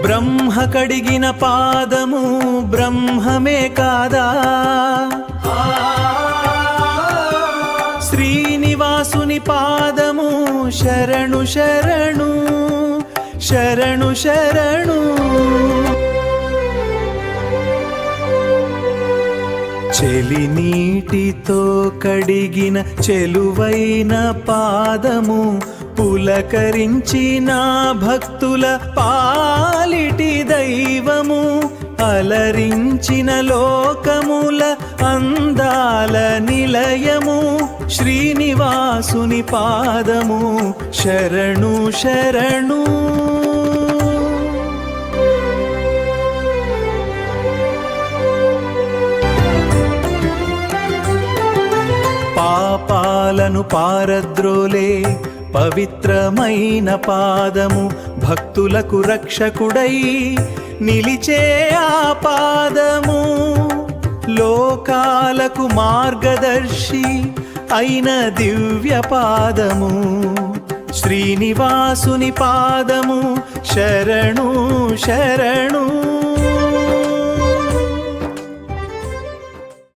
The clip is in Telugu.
బ్రహ్మ కడిగిన పాదము బ్రహ్మమే కాదా? శ్రీనివాసుని పాదము శరణు శరణు శరణు శరణు. చెలి నీటితో కడిగిన చెలువైన పాదము పులకరించిన భక్తుల పాలిటి దైవము. అలరించిన లోకముల అందాల నిలయము శ్రీనివాసుని పాదము శరణు శరణు. పాపాలను పారద్రోలే పవిత్రమైన పాదము భక్తులకు రక్షకుడై నిలిచే ఆ పాదము. లోకాలకు మార్గదర్శి అయిన దివ్య పాదము శ్రీనివాసుని పాదము శరణు శరణు.